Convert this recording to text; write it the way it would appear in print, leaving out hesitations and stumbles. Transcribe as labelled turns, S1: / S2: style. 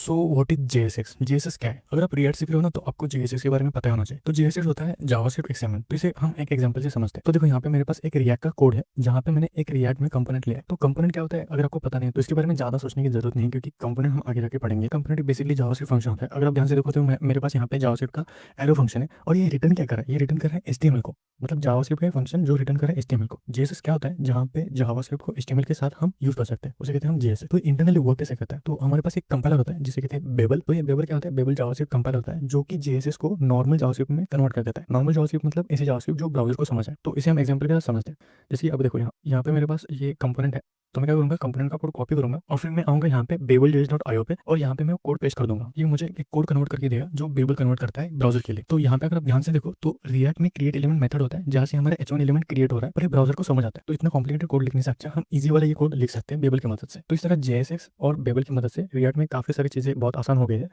S1: So what is JSX? JSX क्या है? अगर आप रिएक्ट सीख रहे हो ना तो आपको जेएसएक्स के बारे में पता होना चाहिए। तो जेएसएक्स होता है जावास्क्रिप्ट एक्सएमएल। तो इसे हम एक एग्जांपल से समझते हैं। तो देखो यहाँ पे मेरे पास एक रिएक्ट का कोड है जहाँ पे मैंने एक रिएक्ट में कंपोनेंट लिया है। तो कंपोनेंट क्या होता है अगर आपको पता नहीं है तो इसके बारे में ज्यादा सोचने की जरूरत नहीं, क्योंकि कंपोनेंट हम आगे जाके पढ़ेंगे। कंपोनेंट बेसिकली जावास्क्रिप्ट फंक्शन होता है। अगर आप ध्यान से देखो तो मेरे पास यहाँ पे जावास्क्रिप्ट का एरो फंक्शन है और ये रिटर्न क्या कर रहा है? ये रिटर्न कर रहा है एचटीएमएल को। मतलब जावास्क्रिप्ट का फंक्शन जो रिटर्न कर रहा है एचटीएमएल को। जेएसएक्स क्या होता है? जहाँ पे जावास्क्रिप्ट को एचटीएमएल के साथ हम यूज कर सकते हैं, उसे कहते हैं हम जेएसएक्स। तो इंटरनली वर्क कैसे करता है? तो हमारे पास एक कंपाइलर होता है जिसे कहते हैं बेबल। तो ये बेबल क्या होता है? बेबल जावास्क्रिप्ट कंपाइलर होता है जो कि जेएसएस को नॉर्मल जावास्क्रिप्ट में कन्वर्ट कर देता है। नॉर्मल जावास्क्रिप्ट मतलब ऐसे जावास्क्रिप्ट जो ब्राउजर को समझ आए। तो इसे हम एग्जांपल के साथ समझते हैं। जैसे कि अब देखो यहाँ पे मेरे पास ये कंपोनेंट है। तो मैं क्या करूंगा, कंपोनेंट का कोड कॉपी करूंगा और फिर मैं आऊंगा यहाँ पे babel.io पे और यहाँ पे मैं कोड पेस्ट कर दूंगा। ये मुझे एक कोड कन्वर्ट करके देगा जो बेबल कन्वर्ट करता है ब्राउजर के लिए। तो यहाँ पे अगर आप ध्यान से देखो तो रिएक्ट में क्रिएट एलिमेंट मेथड होता है जहाँ से हमारा H1 एलिमेंट क्रिएट हो रहा है और ये ब्राउजर को समझ आता है। तो इतना कॉम्प्लिकेटेड कोड लिखने से अच्छा हम इजी वाला ये कोड लिख सकते हैं बेबल की मदद से। तो इस तरह जेएसएक्स और बेबल की मदद से रिएक्ट में काफी सारी चीजें बहुत आसान हो गई है।